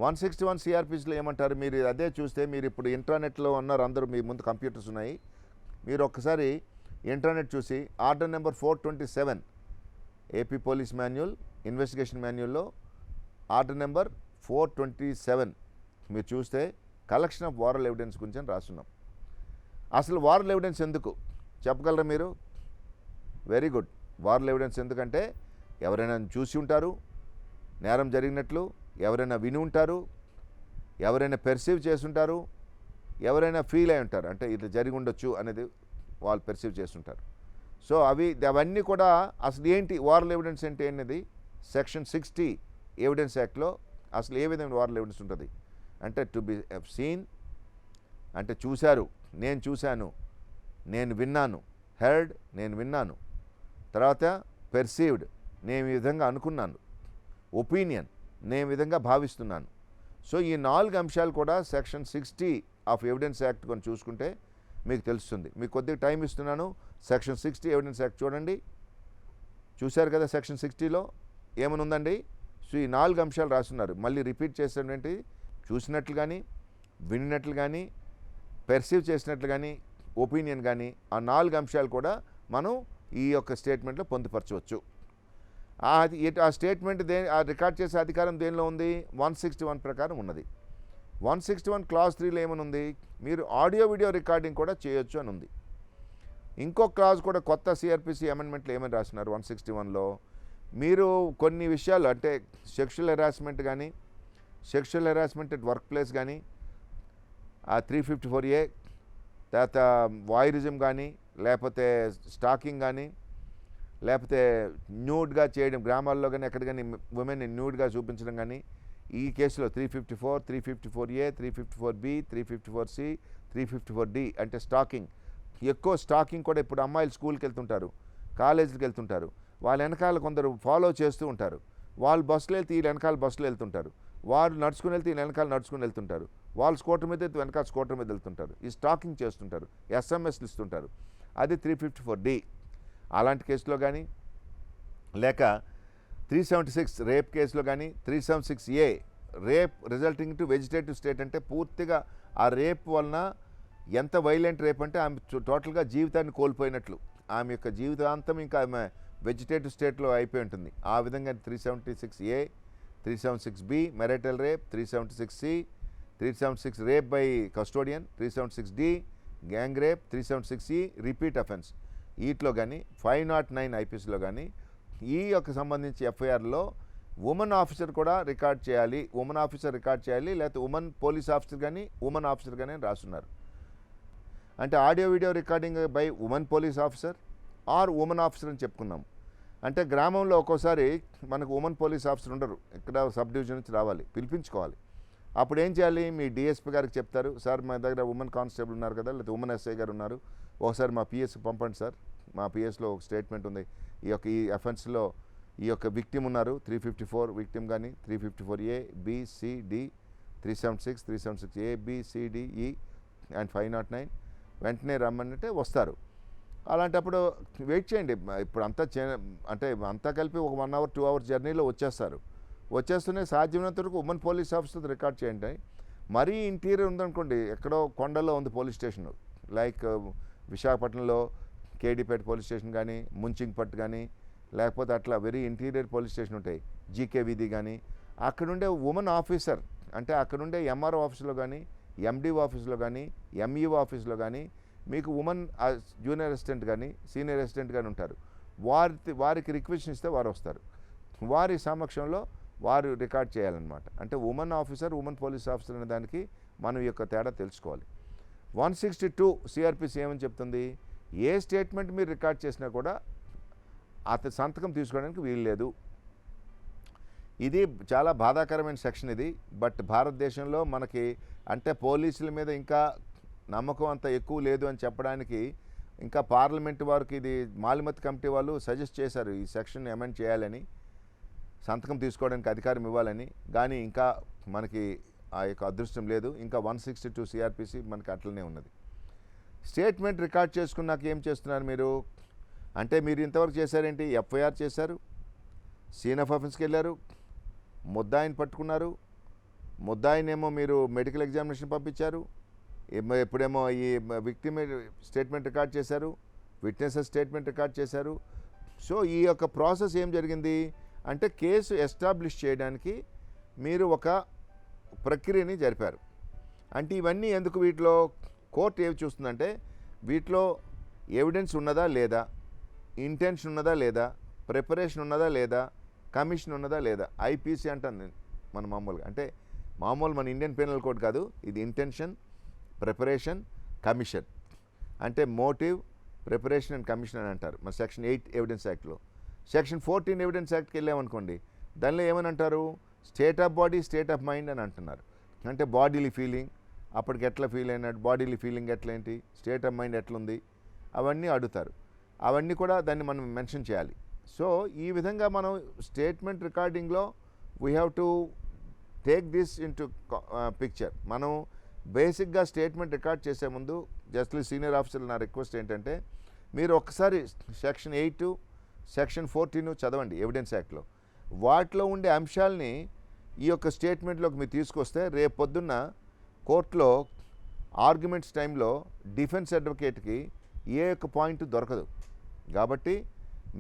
161 సిఆర్పిసిలో ఏమంటారు, మీరు అదే చూస్తే మీరు ఇప్పుడు ఇంటర్నెట్లో ఉన్నారు, అందరూ మీ ముందు కంప్యూటర్స్ ఉన్నాయి, మీరు ఒక్కసారి ఇంటర్నెట్ చూసి order number 427 AP police manual investigation మాన్యువల్లో ఆర్డర్ నెంబర్ 427 మీరు చూస్తే కలెక్షన్ ఆఫ్ వారల్ ఎవిడెన్స్ గురించి అని రాస్తున్నాం. అసలు వారల్ ఎవిడెన్స్ ఎందుకు చెప్పగలరా మీరు? Very good. వారల్ ఎవిడెన్స్ ఎందుకంటే ఎవరైనా చూసి ఉంటారు నేరం జరిగినట్లు, ఎవరైనా విని ఉంటారు, ఎవరైనా పెర్సీవ్ చేసి ఉంటారు, ఎవరైనా ఫీల్ అయి ఉంటారు, అంటే ఇది జరిగి ఉండొచ్చు అనేది వాళ్ళు పెర్సీవ్ చేస్తుంటారు. సో అవన్నీ కూడా అసలు ఏంటి వారల్ ఎవిడెన్స్ అంటే అనేది సెక్షన్ 60 ఎవిడెన్స్ యాక్ట్లో అసలు ఏ విధమైన వారల్ ఎవిడెన్స్ ఉంటుంది అంటే టు బి సీన్ అంటే చూశారు, నేను చూశాను, నేను విన్నాను, హెర్డ్ నేను విన్నాను, తర్వాత పెర్సీవ్డ్ నేను ఈ విధంగా అనుకున్నాను, ఒపీనియన్ నేను విధంగా భావిస్తున్నాను. సో ఈ 4 అంశాలు కూడా సెక్షన్ 60 ఆఫ్ ఎవిడెన్స్ యాక్ట్ కొని చూసుకుంటే మీకు తెలుస్తుంది. మీకు కొద్దిగా టైం ఇస్తున్నాను. సెక్షన్ 60 ఎవిడెన్స్ యాక్ట్ చూడండి. చూశారు కదా సెక్షన్ 60లో ఏమని ఉందండి. సో ఈ 4 అంశాలు రాస్తున్నారు. మళ్ళీ రిపీట్ చేసేటువంటి చూసినట్లు కానీ విన్నట్లు కానీ పెర్సీవ్ చేసినట్లు కానీ ఒపీనియన్ కానీ ఆ 4 అంశాలు కూడా మనం ఈ యొక్క స్టేట్మెంట్లో పొందుపరచవచ్చు. ఆ స్టేట్మెంట్ రికార్డ్ చేసే అధికారం దేనిలో ఉంది? 161 ప్రకారం ఉన్నది. 161 క్లాజ్ 3లో ఏమనుంది, మీరు ఆడియో వీడియో రికార్డింగ్ కూడా చేయొచ్చు అని ఉంది. ఇంకో క్లాజ్ కూడా కొత్త సిఆర్పిసి అమెండ్మెంట్లో ఏమని రాస్తున్నారు 161లో, మీరు కొన్ని విషయాలు అంటే సెక్షువల్ హెరాస్మెంట్ కానీ sexual harassment at work place కానీ 354A తర్వాత వాయిరిజం కానీ లేకపోతే స్టాకింగ్ కానీ లేకపోతే న్యూడ్గా చేయడం గ్రామాల్లో కానీ ఎక్కడ కానీ ఉమెన్ని న్యూడ్గా చూపించడం కానీ ఈ కేసులో 354, 354A, 354B, 354C, 354D అంటే స్టాకింగ్. ఎక్కువ స్టాకింగ్ కూడా ఇప్పుడు అమ్మాయిలు స్కూల్కి వెళ్తుంటారు, కాలేజీకి వెళ్తుంటారు, వాళ్ళ వెనకాల కొందరు ఫాలో చేస్తూ ఉంటారు. వాళ్ళు బస్సులో వెళ్తే వీళ్ళు వెనకాల బస్సులో వెళ్తుంటారు, వాళ్ళు నడుచుకుని వెళ్తే వీళ్ళు వెనకాల నడుచుకుని వెళ్తుంటారు, వాళ్ళు స్కూటర్ మీద వెళ్తే వెనకాల స్కూటర్ మీద వెళ్తుంటారు, ఈ స్టాకింగ్ చేస్తుంటారు, ఎస్ఎంఎస్లు ఇస్తుంటారు. అది 354D. అలాంటి కేసులో కానీ లేక 376 రేప్ కేసులో కానీ 376A rape resulting to vegetative state అంటే పూర్తిగా ఆ రేప్ వలన ఎంత వైలెంట్ రేప్ అంటే ఆమె టోటల్గా జీవితాన్ని కోల్పోయినట్లు, ఆమె యొక్క జీవితాంతం ఇంకా ఆమె వెజిటేటివ్ స్టేట్లో అయిపోయి ఉంటుంది. ఆ విధంగా 376A, 376B marital rape, 376C 376 rape by custodian, 376D gang rape, 376E repeat offence. వీటిలో కానీ 509 ఐపీసీలో కానీ ఈ యొక్క సంబంధించి ఎఫ్ఐఆర్లో ఉమెన్ ఆఫీసర్ కూడా రికార్డ్ చేయాలి, ఉమెన్ ఆఫీసర్ రికార్డ్ చేయాలి, లేకపోతే ఉమెన్ పోలీస్ ఆఫీసర్ కానీ ఉమెన్ ఆఫీసర్ కానీ రాస్తున్నారు. అంటే audio video recording by women police officer or women officer అని చెప్పుకున్నాం. అంటే గ్రామంలో ఒక్కోసారి మనకు ఉమెన్ పోలీస్ ఆఫీసర్ ఉండరు, ఇక్కడ సబ్ డివిజన్ నుంచి రావాలి, పిలిపించుకోవాలి. అప్పుడు ఏం చేయాలి, మీ డిఎస్పీ గారికి చెప్తారు, సార్ మా దగ్గర ఉమెన్ కానిస్టేబుల్ ఉన్నారు కదా, లేకపోతే ఉమెన్ ఎస్ఐ గారు ఉన్నారు, ఒకసారి మా పిఎస్కి పంపండి సార్, మా పిఎస్లో ఒక స్టేట్మెంట్ ఉంది, ఈ అఫెన్స్లో ఈ యొక్క విక్టిమ్ ఉన్నారు, 354 విక్టిమ్ కానీ 354A BCD 376 376A BCDE and 509 వెంటనే రమ్మనంటే వస్తారు. అలాంటప్పుడు వెయిట్ చేయండి. ఇప్పుడు అంతా అంటే అంతా కలిపి ఒక 1 అవర్ 2 అవర్స్ జర్నీలో వచ్చేస్తారు. వచ్చేస్తూనే సాధ్యమైనంత వరకు ఉమెన్ పోలీస్ ఆఫీసర్ రికార్డ్ చేయండి. మరీ ఇంటీరియర్ ఉందనుకోండి, ఎక్కడో కొండల్లో ఉంది పోలీస్ స్టేషన్, లైక్ విశాఖపట్నంలో కేడీపేట పోలీస్ స్టేషన్ కానీ, ముంచింగ్పట్ కానీ, లేకపోతే అట్లా వెరీ ఇంటీరియర్ పోలీస్ స్టేషన్ ఉంటాయి, జీకే వీధి కానీ, అక్కడుండే ఉమెన్ ఆఫీసర్ అంటే అక్కడుండే ఎంఆర్ఓ ఆఫీసులో కానీ, ఎండిఓ ఆఫీసులో కానీ, ఎంఈఓ ఆఫీసులో కానీ మీకు ఉమెన్ జూనియర్ అసిస్టెంట్ కానీ సీనియర్ అసిస్టెంట్ కానీ ఉంటారు. వారికి రిక్వెస్ట్ ఇస్తే వారు వస్తారు. వారి సమక్షంలో వారు రికార్డ్ చేయాలన్నమాట. అంటే women officer, women police officer అనే దానికి మనం ఈ యొక్క తేడా తెలుసుకోవాలి. 162 సిఆర్పిసి ఏమని చెప్తుంది, ఏ స్టేట్మెంట్ మీరు రికార్డ్ చేసినా కూడా అతని సంతకం తీసుకోవడానికి వీలు లేదు. ఇది చాలా బాధాకరమైన సెక్షన్ ఇది. బట్ భారతదేశంలో మనకి అంటే పోలీసుల మీద ఇంకా నమ్మకం అంత ఎక్కువ లేదు అని చెప్పడానికి ఇంకా పార్లమెంట్ వారికి ఇది మాలిమత్ కమిటీ వాళ్ళు సజెస్ట్ చేశారు ఈ సెక్షన్ అమెండ్ చేయాలని, సంతకం తీసుకోవడానికి అధికారం ఇవ్వాలని. కానీ ఇంకా మనకి ఆ యొక్క అదృష్టం లేదు. ఇంకా 162 సిఆర్పిసి మనకి అట్లనే ఉన్నది. స్టేట్మెంట్ రికార్డ్ చేసుకున్నాక ఏం చేస్తున్నారు మీరు అంటే, మీరు ఇంతవరకు చేశారేంటి, ఎఫ్ఐఆర్ చేశారు, సీన్ ఆఫ్ అఫెన్స్కి వెళ్ళారు, ముద్దాయిని పట్టుకున్నారు, ముద్దాయినేమో మీరు మెడికల్ ఎగ్జామినేషన్ పంపించారు, ఎప్పుడేమో ఈ విక్టిమ్ స్టేట్మెంట్ రికార్డ్ చేశారు, విట్నెసెస్ స్టేట్మెంట్ రికార్డ్ చేశారు. సో ఈ యొక్క ప్రాసెస్ ఏం జరిగింది అంటే, కేసు ఎస్టాబ్లిష్ చేయడానికి మీరు ఒక ప్రక్రియని జరిపారు. అంటే ఇవన్నీ ఎందుకు, వీటిలో కోర్టు ఏమి చూస్తుందంటే, వీటిలో ఎవిడెన్స్ ఉన్నదా లేదా, ఇంటెన్షన్ ఉన్నదా లేదా, ప్రిపరేషన్ ఉన్నదా లేదా, కమిషన్ ఉన్నదా లేదా. ఐపీసీ అంటాను నేను మన మామూలుగా, అంటే మామూలు మన ఇండియన్ పీనల్ కోడ్ కాదు ఇది, ఇంటెన్షన్, ప్రిపరేషన్, కమిషన్. అంటే మోటివ్, ప్రిపరేషన్ అండ్ కమిషన్ అని అంటారు మన సెక్షన్ 8 ఎవిడెన్స్ యాక్ట్లో. సెక్షన్ 14 ఎవిడెన్స్ యాక్ట్కి వెళ్ళామనుకోండి, దానిలో ఏమని అంటారు, state of body, state of mind అని అంటున్నారు. అంటే బాడీలీ ఫీలింగ్, అప్పటికి ఎట్లా ఫీల్ అయినాడు, బాడీలీ ఫీలింగ్ ఎట్లేంటి, స్టేట్ ఆఫ్ మైండ్ ఎట్లుంది, అవన్నీ అడుగుతారు. అవన్నీ కూడా దాన్ని మనం మెన్షన్ చేయాలి. సో ఈ విధంగా మనం స్టేట్మెంట్ రికార్డింగ్లో we have to take this into picture. మనం బేసిక్గా స్టేట్మెంట్ రికార్డ్ చేసే ముందు జస్టిస్ సీనియర్ ఆఫీసర్ నా రిక్వెస్ట్ ఏంటంటే, మీరు ఒక్కసారి సెక్షన్ 8, సెక్షన్ 14 చదవండి ఎవిడెన్స్ యాక్ట్లో. వాటిలో ఉండే అంశాలని ఈ యొక్క స్టేట్మెంట్లోకి మీరు తీసుకొస్తే రేపు పొద్దున్న కోర్టులో ఆర్గ్యుమెంట్స్ టైంలో డిఫెన్స్ అడ్వకేట్కి ఏ యొక్క పాయింట్ దొరకదు. కాబట్టి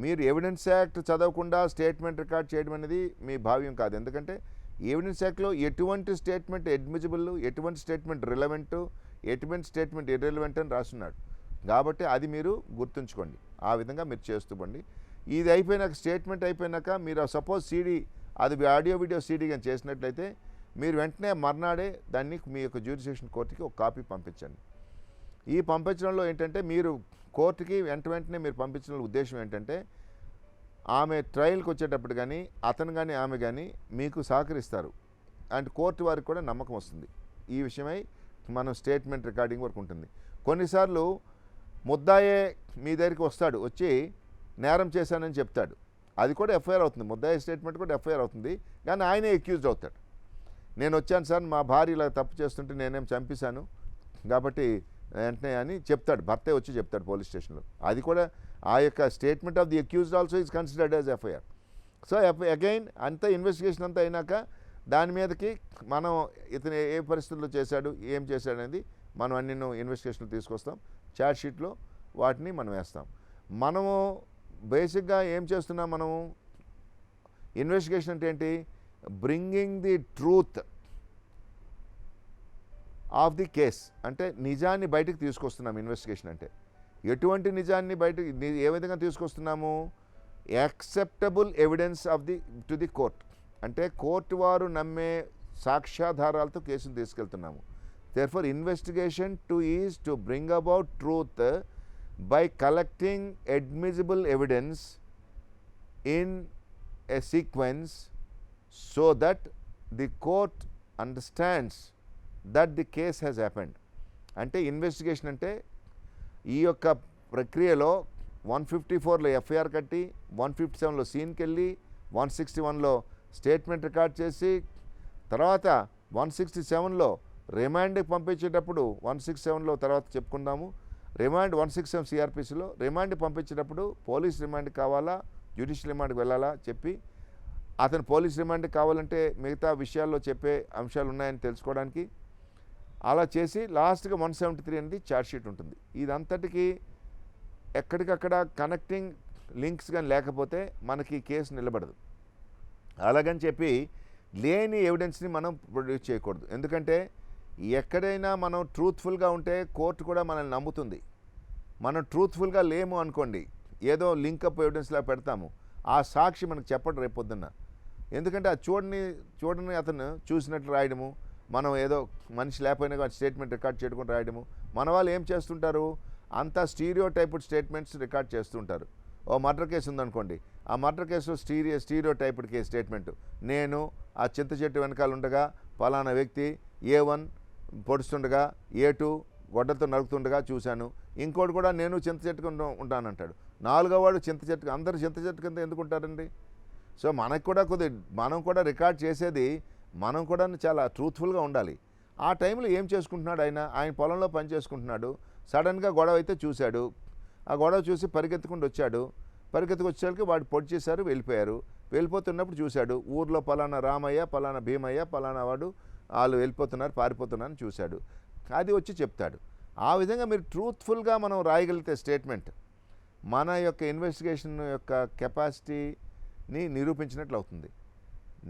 మీరు ఎవిడెన్స్ యాక్ట్ చదవకుండా స్టేట్మెంట్ రికార్డ్ చేయడం అనేది మీ భావ్యం కాదు. ఎందుకంటే ఎవిడెన్స్ యాక్ట్లో ఎటువంటి స్టేట్మెంట్ అడ్మిసిబుల్, ఎటువంటి స్టేట్మెంట్ రిలవెంట్, ఎటువంటి స్టేట్మెంట్ ఇర్రెలవెంట్ అని రాస్తున్నాడు. కాబట్టి అది మీరు గుర్తుంచుకోండి, ఆ విధంగా మీరు చేస్తూపండి. ఇది అయిపోయినాక, స్టేట్మెంట్ అయిపోయినాక మీరు సపోజ్ సీడీ, అది ఆడియో వీడియో సీడీ కానీ చేసినట్లయితే మీరు వెంటనే మర్నాడే దాన్ని మీ యొక్క జ్యూరిడిక్షన్ కోర్టుకి ఒక కాపీ పంపించండి. ఈ పంపించడంలో ఏంటంటే, మీరు కోర్టుకి వెంటనే మీరు పంపించిన ఉద్దేశం ఏంటంటే, ఆమె ట్రయల్కి వచ్చేటప్పుడు కానీ అతను కానీ ఆమె కానీ మీకు సహకరిస్తారు అండ్ కోర్టు వారికి కూడా నమ్మకం వస్తుంది. ఈ విషయమై మనం స్టేట్మెంట్ రికార్డింగ్ వరకు ఉంటుంది. కొన్నిసార్లు ముద్దాయే మీ దగ్గరికి వస్తాడు, వచ్చి నేరం చేశానని చెప్తాడు, అది కూడా ఎఫ్ఐఆర్ అవుతుంది, ముద్దాయి స్టేట్మెంట్ కూడా ఎఫ్ఐఆర్ అవుతుంది. కానీ ఆయనే అక్యూజ్డ్ అవుతాడు. నేను వచ్చాను సార్, మా భార్య ఇలా తప్పు చేస్తుంటే నేనేం చంపేశాను కాబట్టి వెంటనే అని చెప్తాడు, భర్తే వచ్చి చెప్తాడు పోలీస్ స్టేషన్లో. అది కూడా ఆ యొక్క statement of the accused also is considered as FIR. So again అంతా ఇన్వెస్టిగేషన్ అంతా అయినాక దాని మీదకి మనం ఇతను ఏ పరిస్థితుల్లో చేశాడు, ఏం చేశాడు అనేది మనం అన్ని ఇన్వెస్టిగేషన్లు తీసుకొస్తాం, ఛార్జ్ షీట్లో వాటిని మనం వేస్తాం. మనము బేసిక్గా ఏం చేస్తున్నాం, మనము ఇన్వెస్టిగేషన్ అంటే ఏంటి, bringing the truth of the case, అంటే నిజాన్ని బయటకు తీసుకొస్తున్నాం. ఇన్వెస్టిగేషన్ అంటే ఎటువంటి నిజాన్ని బయటకు ఏ విధంగా తీసుకొస్తున్నాము, acceptable evidence of the to the court, అంటే కోర్టు వారు నమ్మే సాక్ష్యాధారాలతో కేసును తీసుకెళ్తున్నాము. Therefore investigation to bring about truth by collecting admissible evidence in a sequence so that the court understands that the case has happened. అంటే investigation అంటే ఈ యొక్క ప్రక్రియలో 154లో ఎఫ్ఐఆర్ కట్టి 157లో సీన్కి వెళ్ళి 161లో స్టేట్మెంట్ రికార్డ్ చేసి తర్వాత 167లో రిమాండ్కి పంపించేటప్పుడు 167లో తర్వాత చెప్పుకుందాము. రిమాండ్ 167 సిఆర్పిసిలో రిమాండ్ పంపించేటప్పుడు పోలీస్ రిమాండ్ కావాలా జ్యుడిషియల్ రిమాండ్కి వెళ్ళాలా చెప్పి అతను పోలీస్ రిమాండ్ కావాలంటే మిగతా విషయాల్లో చెప్పే అంశాలు ఉన్నాయని తెలుసుకోవడానికి అలా చేసి లాస్ట్గా 173 అనేది ఛార్జ్షీట్ ఉంటుంది. ఇదంతటికి ఎక్కడికక్కడ కనెక్టింగ్ లింక్స్ కానీ లేకపోతే మనకి కేసు నిలబడదు. అలాగని చెప్పి లేని ఎవిడెన్స్ని మనం ప్రొడ్యూస్ చేయకూడదు. ఎందుకంటే ఎక్కడైనా మనం ట్రూత్ఫుల్గా ఉంటే కోర్టు కూడా మనల్ని నమ్ముతుంది. మనం ట్రూత్ఫుల్గా లేము అనుకోండి, ఏదో లింకప్ ఎవిడెన్స్లా పెడతాము, ఆ సాక్షి మనకు చెప్పడం రేపొద్దున్న. ఎందుకంటే ఆ చూడని అతను చూసినట్లు రాయడము, మనం ఏదో మనిషి లేకపోయినా కానీ స్టేట్మెంట్ రికార్డ్ చేయడం రాయడము. మన వాళ్ళు ఏం చేస్తుంటారు, అంతా స్టీరియో టైప్డ్ స్టేట్మెంట్స్ రికార్డ్ చేస్తుంటారు. ఓ మర్డర్ కేసు ఉందనుకోండి, ఆ మర్డర్ కేసులో స్టీరియో టైప్డ్ కేసు స్టేట్మెంట్, నేను ఆ చింత చెట్టు వెనకాల ఉండగా పలానా వ్యక్తి A1 పొడుస్తుండగా A2 గొడ్డతో నరుకుతుండగా చూశాను, ఇంకోటి కూడా నేను చింత చెట్టు ఉంటానంటాడు. నాలుగో వాడు చింత చెట్టు, అందరూ చింత చెట్టు కింద ఎందుకు ఉంటారండి? సో మనకు కూడా మనం కూడా రికార్డ్ చేసేది మనం కూడా చాలా ట్రూత్ఫుల్గా ఉండాలి. ఆ టైంలో ఏం చేసుకుంటున్నాడు ఆయన పొలంలో పని చేసుకుంటున్నాడు, సడన్గా గొడవ అయితే చూశాడు, ఆ గొడవ చూసి పరిగెత్తుకుంటూ వచ్చాడు, వచ్చేసరికి వాడు పొడి చేశారు, వెళ్ళిపోయారు. వెళ్ళిపోతున్నప్పుడు చూశాడు ఊర్లో పలానా రామయ్య పలానా భీమయ్య పలానా వాడు వాళ్ళు వెళ్ళిపోతున్నారు పారిపోతున్నారని చూశాడు, అది వచ్చి చెప్తాడు. ఆ విధంగా మీరు ట్రూత్ఫుల్గా మనం రాయగలిగితే స్టేట్మెంట్ మన యొక్క ఇన్వెస్టిగేషన్ యొక్క కెపాసిటీని నిరూపించినట్లు అవుతుంది.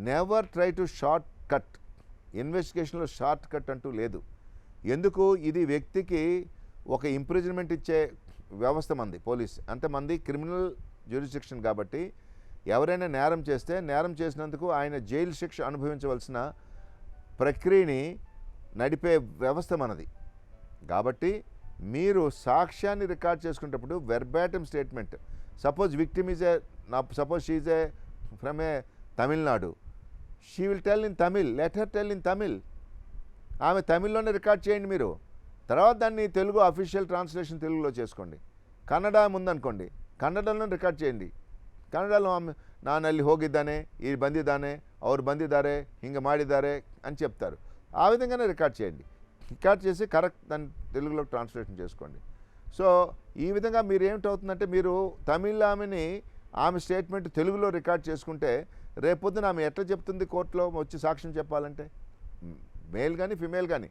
Never try to short cut. ఇన్వెస్టిగేషన్లో షార్ట్ కట్ అంటూ లేదు. ఎందుకు? ఇది వ్యక్తికి ఒక ఇంప్రిజన్మెంట్ ఇచ్చే వ్యవస్థ మంది పోలీస్, అంటే మంది క్రిమినల్ జ్యూరిస్డిక్షన్ కాబట్టి ఎవరైనా నేరం చేస్తే నేరం చేసినందుకు ఆయన జైలు శిక్ష అనుభవించవలసిన ప్రక్రియని నడిపే వ్యవస్థ మనది. కాబట్టి మీరు సాక్ష్యాన్ని రికార్డ్ చేసుకునేటప్పుడు verbatim statement, suppose victim suppose she is a from a Tamil Nadu, she will tell in Tamil, let her tell in Tamil. ఆమె తమిళ్లోనే రికార్డ్ చేయండి మీరు, తర్వాత దాన్ని తెలుగు అఫీషియల్ ట్రాన్స్లేషన్ తెలుగులో చేసుకోండి. కన్నడ ముందనుకోండి, కన్నడలో రికార్డ్ చేయండి. ಕನ್ನಡలో ನಾನು ಅಲ್ಲಿ ಹೋಗಿದ್ದಾನೆ, ಈ ಬಂದಿದ್ದಾನೆ, ಅವ್ರು ಬಂದಿದ್ದಾರೆ, ಹಿಂಗೆ ಮಾಡಿದ್ದಾರೆ అని చెప్తారు. ఆ విధంగానే రికార్డ్ చేయండి. రికార్డ్ చేసి కరెక్ట్ దాన్ని తెలుగులో ట్రాన్స్లేషన్ చేసుకోండి. సో ఈ విధంగా మీరు ఏమిటవుతుందంటే, మీరు తమిళ ఆమె స్టేట్మెంట్ తెలుగులో రికార్డ్ చేసుకుంటే రేపొద్దున ఆమె ఎట్లా చెప్తుంది కోర్టులో వచ్చి సాక్ష్యం చెప్పాలంటే, మేల్ కానీ ఫిమేల్ కానీ.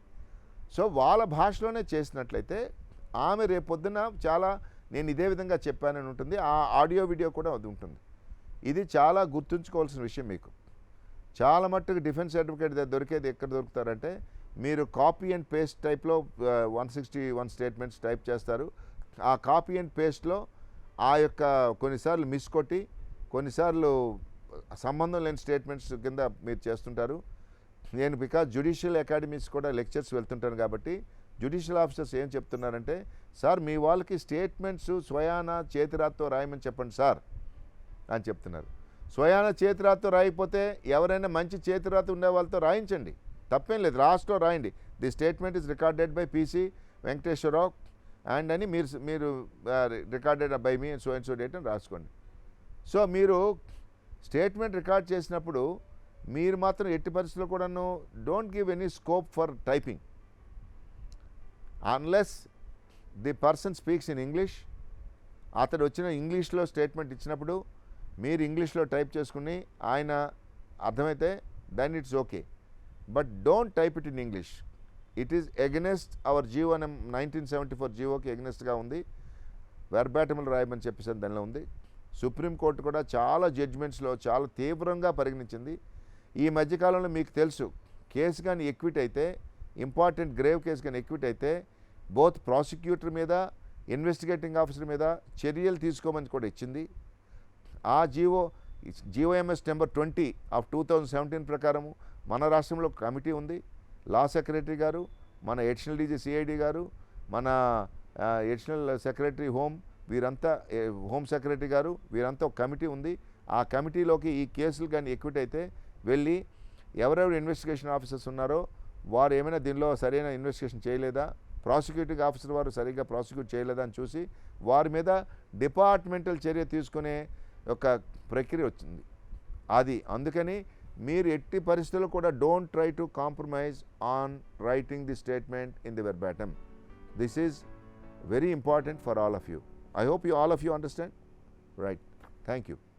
సో వాళ్ళ భాషలోనే చేసినట్లయితే ఆమె రేపొద్దున చాలా నేను ఇదే విధంగా చెప్పానని ఉంటుంది. ఆ ఆడియో వీడియో కూడా అది ఉంటుంది. ఇది చాలా గుర్తుంచుకోవాల్సిన విషయం. మీకు చాలా మట్టుకు డిఫెన్స్ సర్టిఫికేట్ దొరికేది ఎక్కడ దొరుకుతారంటే, మీరు కాపీ అండ్ పేస్ట్ టైప్లో 161 స్టేట్మెంట్స్ టైప్ చేస్తారు. ఆ కాపీ అండ్ పేస్ట్లో ఆ యొక్క కొన్నిసార్లు మిస్ కొట్టి కొన్నిసార్లు సంబంధం లేని స్టేట్మెంట్స్ కింద మీరు చేస్తుంటారు. నేను బికాజ్ జ్యుడిషియల్ అకాడమీస్ కూడా లెక్చర్స్ వెళ్తుంటాను కాబట్టి జ్యుడిషియల్ ఆఫీసర్స్ ఏం చెప్తున్నారంటే, సార్ మీ వాళ్ళకి స్టేట్మెంట్స్ స్వయాన చేతిరాత్తో రాయమని చెప్పండి సార్ అని చెప్తున్నారు. స్వయాన చేతిరాత్తో రాయకపోతే ఎవరైనా మంచి చేతిరాత ఉండే వాళ్ళతో రాయించండి, తప్పేం లేదు, లాస్ట్లో రాయండి the statement is recorded by PC Venkateswararao and అని మీరు recorded by me so and so date అని రాసుకోండి. సో మీరు స్టేట్మెంట్ రికార్డ్ చేసినప్పుడు మీరు మాత్రం ఎట్టి పరిస్థితుల్లో కూడాను don't give any scope for typing unless the person speaks in English. అతడు వచ్చిన ఇంగ్లీష్లో స్టేట్మెంట్ ఇచ్చినప్పుడు మీరు ఇంగ్లీష్లో టైప్ చేసుకుని ఆయన అర్థమైతే then it's okay, but don't type it in English. It is against our GO 1974 జీవోకి ఎగనెస్ట్గా ఉంది. వెర్బాటములు రాయమని చెప్పేసి దానిలో ఉంది. సుప్రీంకోర్టు కూడా చాలా జడ్జిమెంట్స్లో చాలా తీవ్రంగా పరిగణించింది. ఈ మధ్యకాలంలో మీకు తెలుసు, కేసు కానీ ఎక్విట్ అయితే, ఇంపార్టెంట్ గ్రేవ్ కేసు కానీ ఎక్విట్ అయితే బోత్ ప్రాసిక్యూటర్ మీద ఇన్వెస్టిగేటింగ్ ఆఫీసర్ మీద చర్యలు తీసుకోమని కూడా ఇచ్చింది. ఆ GOMS నెంబర్ 20 ఆఫ్ 2017 ప్రకారము మన రాష్ట్రంలో కమిటీ ఉంది. లా సెక్రటరీ గారు, మన అడిషనల్ DG CID గారు, మన అడిషనల్ సెక్రటరీ హోమ్ వీరంతా హోమ్ సెక్రటరీ గారు వీరంతా ఒక కమిటీ ఉంది. ఆ కమిటీలోకి ఈ కేసులు కానీ ఎక్విట్ అయితే వెళ్ళి ఎవరెవరు ఇన్వెస్టిగేషన్ ఆఫీసర్స్ ఉన్నారో వారు ఏమైనా దీనిలో సరైన ఇన్వెస్టిగేషన్ చేయలేదా, ప్రాసిక్యూటింగ్ ఆఫీసర్ వారు సరిగ్గా ప్రాసిక్యూట్ చేయలేదా అని చూసి వారి మీద డిపార్ట్మెంటల్ చర్య తీసుకునే ఒక ప్రక్రియ వచ్చింది. అది అందుకని మీరు ఎట్టి పరిస్థితుల్లో కూడా don't try to compromise on writing the statement in the verbatim. This is very important for all of you. I hope all of you understand. Right. Thank you.